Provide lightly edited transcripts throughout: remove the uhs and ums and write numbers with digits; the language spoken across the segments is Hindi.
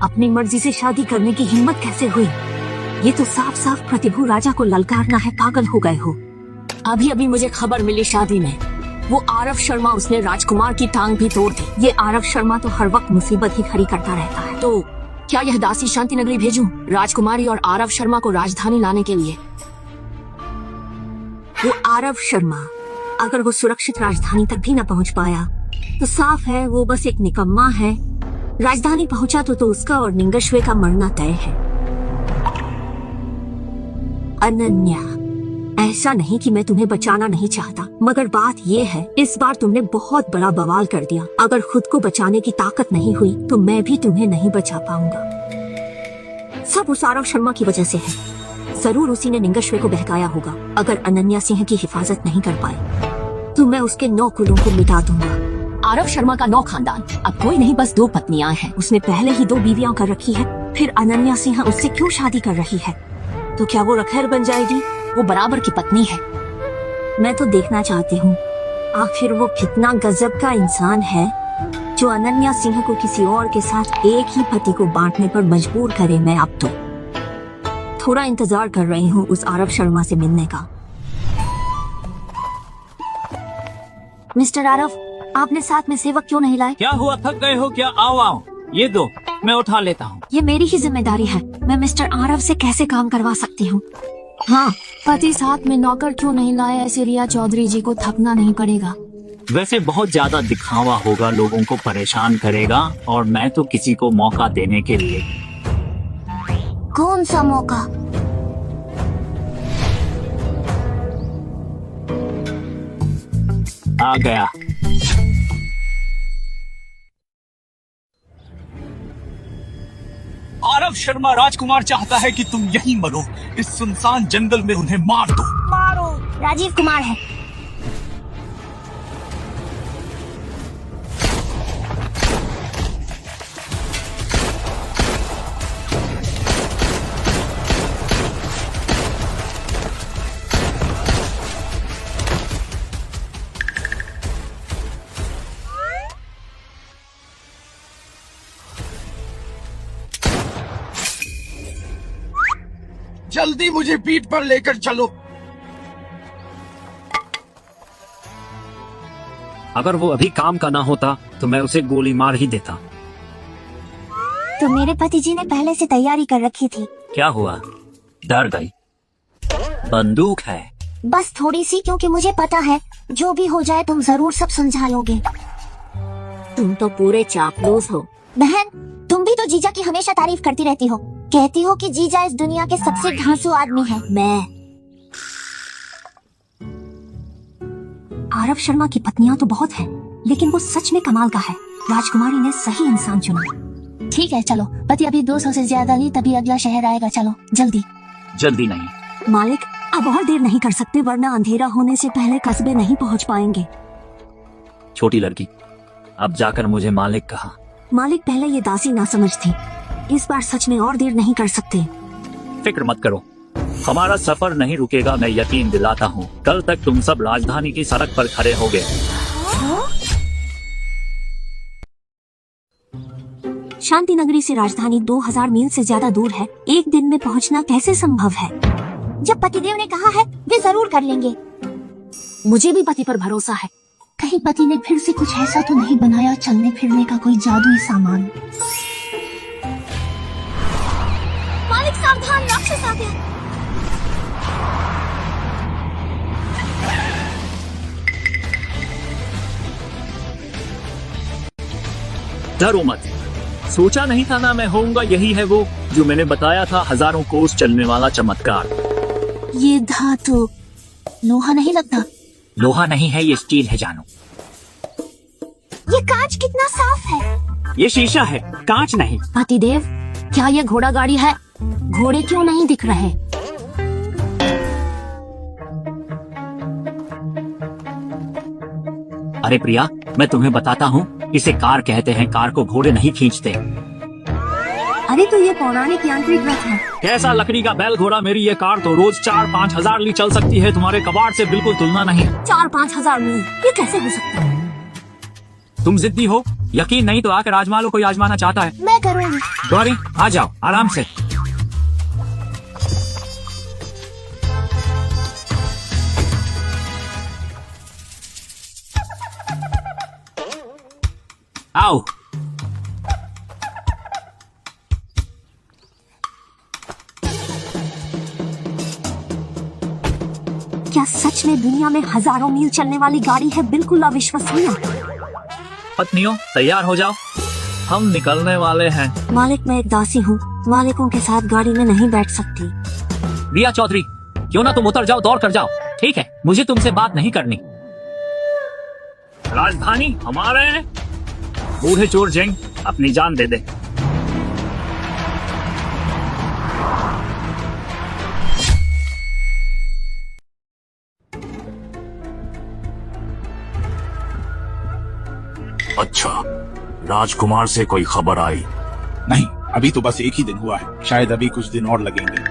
अपनी मर्जी से शादी करने की हिम्मत कैसे हुई? ये तो साफ साफ प्रतिभू राजा को ललकारना है। पागल हो गए हो। अभी अभी मुझे खबर मिली शादी में वो आरव शर्मा, उसने राजकुमार की टांग भी तोड़ दी। ये आरव शर्मा तो हर वक्त मुसीबत ही खड़ी करता रहता है। तो क्या यह दासी शांति नगरी भेजूं राजकुमारी और आरव शर्मा को राजधानी लाने के लिए? वो आरव शर्मा अगर वो सुरक्षित राजधानी तक भी न पहुंच पाया तो साफ है वो बस एक निकम्मा है। राजधानी पहुंचा तो उसका और निंगश्वे का मरना तय है। अनन्या, ऐसा नहीं कि मैं तुम्हें बचाना नहीं चाहता, मगर बात ये है इस बार तुमने बहुत बड़ा बवाल कर दिया। अगर खुद को बचाने की ताकत नहीं हुई तो मैं भी तुम्हें नहीं बचा पाऊंगा। सब उस आरव शर्मा की वजह से है। जरूर उसी ने निंगश्वे को बहकाया होगा। अगर अनन्या सिंह की हिफाजत नहीं कर पाए तो मैं उसके 9 कुलों को मिटा दूंगा। आरव शर्मा का 9 खानदान, अब कोई नहीं बस 2 पत्नियां हैं। उसने पहले ही 2 बीवियां कर रखी है, फिर अनन्या सिंह उससे क्यों शादी कर रही है? तो क्या वो रखैर बन जाएगी? वो बराबर की पत्नी है। मैं तो देखना चाहती हूँ आखिर वो कितना गजब का इंसान है जो अनन्या सिंह को किसी और के साथ एक ही पति को बांटने पर मजबूर करे। मैं अब तो थोड़ा इंतजार कर रही हूँ उस आरव शर्मा से मिलने का। मिस्टर आरव, आपने साथ में सेवक क्यों नहीं लाए? क्या हुआ, थक गए हो क्या? आओ आओ, ये दो, मैं उठा लेता हूँ। ये मेरी ही जिम्मेदारी है। मैं मिस्टर आरव से कैसे काम करवा सकती हूँ? हाँ, पति साथ में नौकर क्यों नहीं लाए? ऐसे रिया चौधरी जी को थकना नहीं पड़ेगा। वैसे बहुत ज्यादा दिखावा होगा, लोगों को परेशान करेगा, और मैं तो किसी को मौका देने के लिए। कौन सा मौका? आ गया। आरव शर्मा राजकुमार चाहता है कि तुम यहीं मरो। इस सुनसान जंगल में उन्हें मार दो। मारो। राजीव कुमार है। जल्दी मुझे पीठ पर लेकर चलो। अगर वो अभी काम का ना होता तो मैं उसे गोली मार ही देता। तो मेरे पति जी ने पहले से तैयारी कर रखी थी। क्या हुआ, डर गई? बंदूक है। बस थोड़ी सी, क्योंकि मुझे पता है जो भी हो जाए तुम जरूर सब सुलझा लोगे। तुम तो पूरे चापलूस हो। बहन, तुम भी तो जीजा की हमेशा तारीफ करती रहती हो। कहती हो कि जीजा इस दुनिया के सबसे धांसू आदमी है। मैं आरव शर्मा की पत्नियां तो बहुत हैं, लेकिन वो सच में कमाल का है। राजकुमारी ने सही इंसान चुना। ठीक है, चलो। पति अभी 200 से ज्यादा ही, तभी अगला शहर आएगा। चलो जल्दी। जल्दी नहीं मालिक, अब और देर नहीं कर सकते, वरना अंधेरा होने से पहले कस्बे नहीं पहुंच पाएंगे। छोटी लड़की, अब जाकर मुझे मालिक कहा। मालिक पहले ये दासी ना समझ थी। इस बार सच में और देर नहीं कर सकते। फिक्र मत करो, हमारा सफर नहीं रुकेगा। मैं यकीन दिलाता हूँ, कल तक तुम सब राजधानी की सड़क पर खड़े होगे। शांति नगरी से राजधानी 2000 मील से ज्यादा दूर है। एक दिन में पहुंचना कैसे संभव है? जब पतिदेव ने कहा है वे जरूर कर लेंगे। मुझे भी पति पर भरोसा है। कहीं पति ने फिर से कुछ ऐसा तो नहीं बनाया, चलने फिरने का कोई जादुई सामान। मालिक सावधान, राक्षस आ गया। डरो मत, सोचा नहीं था ना मैं होऊंगा। यही है वो जो मैंने बताया था, हजारों कोस चलने वाला चमत्कार। ये धातु लोहा नहीं लगता। लोहा नहीं है, ये स्टील है जानो। ये कांच कितना साफ है। ये शीशा है, कांच नहीं। पतिदेव, क्या ये घोड़ा गाड़ी है? घोड़े क्यों नहीं दिख रहे? अरे प्रिया, मैं तुम्हें बताता हूँ, इसे कार कहते हैं। कार को घोड़े नहीं खींचते। अरे तो ये पौराणिक यांत्रिक रथ है। कैसा लकड़ी का बैल घोड़ा? मेरी ये कार तो रोज 4-5 हजार लीटर चल सकती है। तुम्हारे कबाड़ से बिल्कुल तुलना नहीं। 4-5 हजार मील, ये कैसे हो सकता है? तुम जिद्दी हो, यकीन नहीं तो आकर आजमा लो, कोई आजमाना चाहता है। मैं करूँगी। गौरी आ जाओ आराम से। आओ। क्या सच में दुनिया में हजारों मील चलने वाली गाड़ी है? बिल्कुल अविश्वसनीय। पत्नियों तैयार हो जाओ, हम निकलने वाले हैं। मालिक मैं एक दासी हूँ, मालिकों के साथ गाड़ी में नहीं बैठ सकती। रिया चौधरी क्यों ना तुम उतर जाओ, दौड़ कर जाओ। ठीक है, मुझे तुमसे बात नहीं करनी। राजधानी हमारे हैं। बूढ़े चोर जेंग अपनी जान दे दे। अच्छा, राजकुमार से कोई खबर आई? नहीं, अभी तो बस एक ही दिन हुआ है, शायद अभी कुछ दिन और लगेंगे।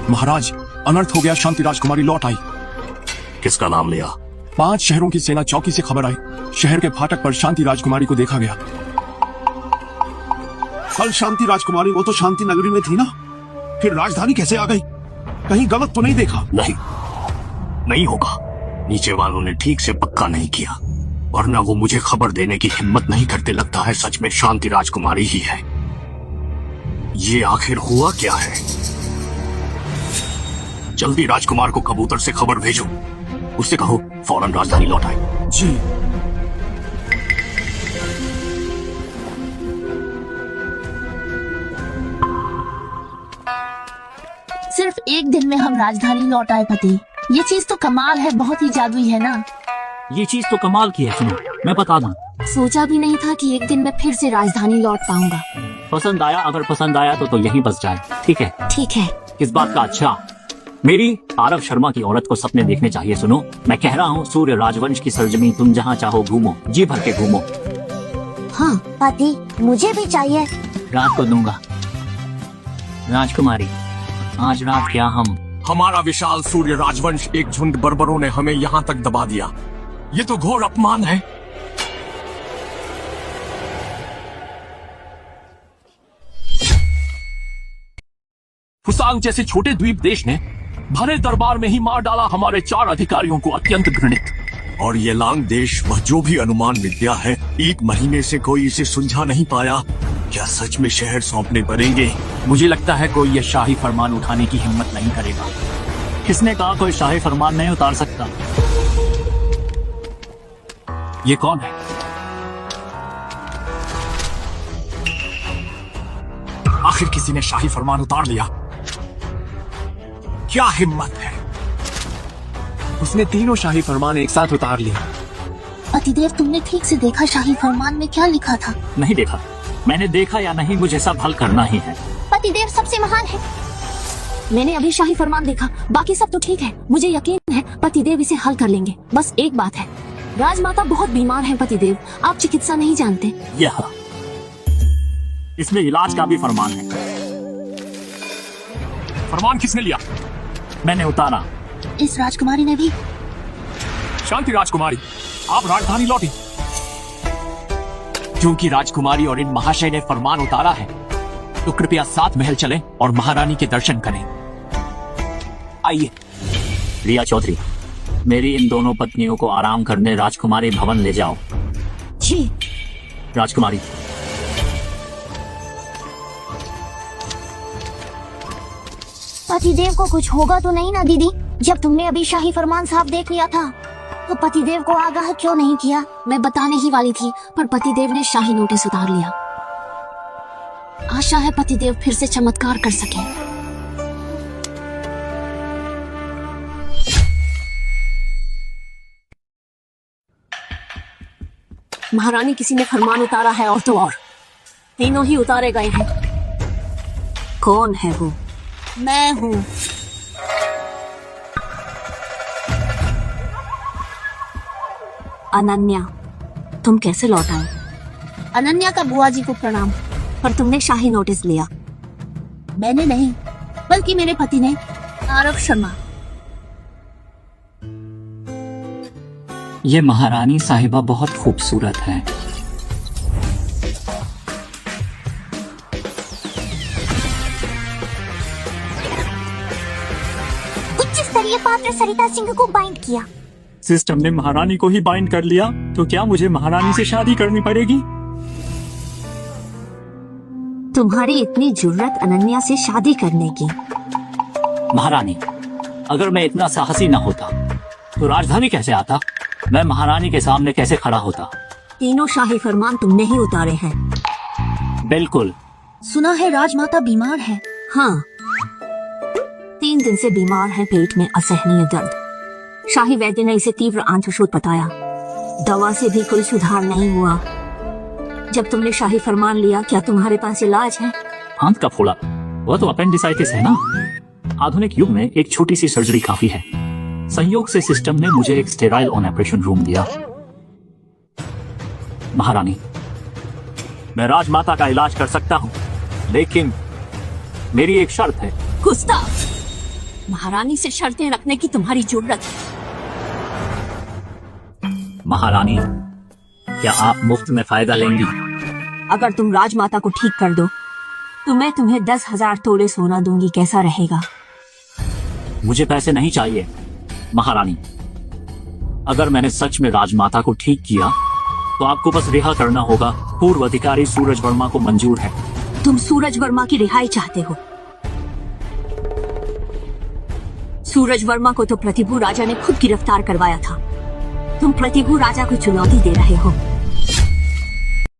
महाराज, अनर्थ हो गया, शांति राजकुमारी लौट आई। किसका नाम लिया? 5 शहरों की सेना चौकी से खबर आई, शहर के फाटक पर शांति राजकुमारी को देखा गया। कल शांति राजकुमारी वो तो शांति नगरी में थी ना, फिर राजधानी कैसे आ गई? कहीं गलत तो नहीं देखा? नहीं होगा। नीचे वालों ने ठीक से पक्का नहीं किया, वरना वो मुझे खबर देने की हिम्मत नहीं करते। लगता है सच में शांति राजकुमारी ही है। ये आखिर हुआ क्या है? जल्दी राजकुमार को कबूतर से खबर भेजो, उससे कहो फौरन राजधानी लौट आए। जी। सिर्फ एक दिन में हम राजधानी लौट आए पति। ये चीज तो कमाल है, बहुत ही जादुई है ना। ये चीज तो कमाल की है। सुनो मैं बता दूं, सोचा भी नहीं था कि एक दिन में फिर से राजधानी लौट पाऊंगा। पसंद आया? अगर पसंद आया तो यहीं बस जाए। ठीक है? ठीक है। किस बात का? अच्छा, मेरी आरव शर्मा की औरत को सपने देखने चाहिए। सुनो मैं कह रहा हूँ, सूर्य राजवंश की सरजमी, तुम जहाँ चाहो घूमो, जी भर के घूमो। हाँ पति, मुझे भी चाहिए। रात को दूंगा। राजकुमारी आज रात क्या हमारा विशाल सूर्य राजवंश एक झुंड बर्बरों ने हमें यहाँ तक दबा दिया। ये तो घोर अपमान है। फुसांग जैसे छोटे द्वीप देश ने भरे दरबार में ही मार डाला हमारे 4 अधिकारियों को, अत्यंत घृणित। और ये लांग देश, वह जो भी अनुमान विद्या है, 1 महीने से कोई इसे सुलझा नहीं पाया। क्या सच में शहर सौंपने पड़ेंगे? मुझे लगता है कोई ये शाही फरमान उठाने की हिम्मत नहीं करेगा। किसने कहा कोई शाही फरमान नहीं उतार सकता? ये कौन है? आखिर किसी ने शाही फरमान उतार लिया। क्या हिम्मत है! उसने तीनों शाही फरमान एक साथ उतार लिए। पतिदेव, तुमने ठीक से देखा शाही फरमान में क्या लिखा था? नहीं देखा। मैंने देखा या नहीं, मुझे सब हल करना ही है। पतिदेव सबसे महान है। मैंने अभी शाही फरमान देखा, बाकी सब तो ठीक है। मुझे यकीन है पतिदेव इसे हल कर लेंगे। बस एक बात है, राजमाता बहुत बीमार है पतिदेव, आप चिकित्सा नहीं जानते। यह इसमें इलाज का भी फरमान है। फरमान किसने लिया? मैंने उतारा। इस राजकुमारी ने भी। शांति राजकुमारी, आप राजधानी लौटी। क्योंकि राजकुमारी और इन महाशय ने फरमान उतारा है, तो कृपया साथ महल चलें और महारानी के दर्शन करें। आइए। रिया चौधरी, मेरी इन दोनों पत्नियों को आराम करने राजकुमारी भवन ले जाओ। जी। राजकुमारी, पतिदेव को कुछ होगा तो नहीं ना दीदी? जब तुमने अभी शाही फरमान साफ देख लिया था तो पतिदेव को आगाह क्यों नहीं किया? मैं बताने ही वाली थी, पर पतिदेव ने शाही नोटिस उतार लिया। आशा है पतिदेव फिर से चमत्कार कर सके। महारानी, किसी ने फरमान उतारा है, और तो और तीनों ही उतारे गए हैं। कौन है वो? मैं हूँ। अनन्या, तुम कैसे लौट आए? अनन्या का बुआ जी को प्रणाम। पर तुमने शाही नोटिस लिया। मैंने नहीं, बल्कि मेरे पति ने, आरव शर्मा। ये महारानी साहिबा बहुत खूबसूरत है। उच्च स्तरीय पात्र सरिता सिंह को बाइंड किया। सिस्टम ने महारानी को ही बाइंड कर लिया, तो क्या मुझे महारानी से शादी करनी पड़ेगी? तुम्हारी इतनी जुर्रत अनन्या से शादी करने की? महारानी, अगर मैं इतना साहसी न होता तो राजधानी कैसे आता? मैं महारानी के सामने कैसे खड़ा होता? तीनों शाही फरमान तुमने ही उतारे हैं। बिल्कुल। सुना है राजमाता बीमार है। हाँ, 3 दिन से बीमार है, पेट में असहनीय दर्द। शाही वैद्य ने इसे तीव्र आंत्रशोथ बताया। दवा से भी कोई सुधार नहीं हुआ। जब तुमने शाही फरमान लिया, क्या तुम्हारे पास इलाज है? आंत का फोड़ा, वह तो अपेंडिसाइटिस है ना। आधुनिक युग में एक छोटी सी सर्जरी काफी है। संयोग से सिस्टम ने मुझे एक स्टेराइल ऑन ऑपरेशन रूम दिया। महारानी, मैं राजमाता का इलाज कर सकता हूँ, लेकिन मेरी एक शर्त है। गुस्ताव, महारानी से शर्तें रखने की तुम्हारी जुर्रत है? महारानी, क्या आप मुफ्त में फायदा लेंगी? अगर तुम राजमाता को ठीक कर दो तो मैं तुम्हें 10,000 तोले सोना दूंगी। कैसा रहेगा? मुझे पैसे नहीं चाहिए महारानी। अगर मैंने सच में राजमाता को ठीक किया तो आपको बस रिहा करना होगा। पूर्व अधिकारी सूरज वर्मा को मंजूर है। तुम सूरज वर्मा की रिहाई चाहते हो? सूरज वर्मा को तो प्रतिभू राजा ने खुद गिरफ्तार करवाया था। तुम प्रतिभू राजा को चुनौती दे रहे हो।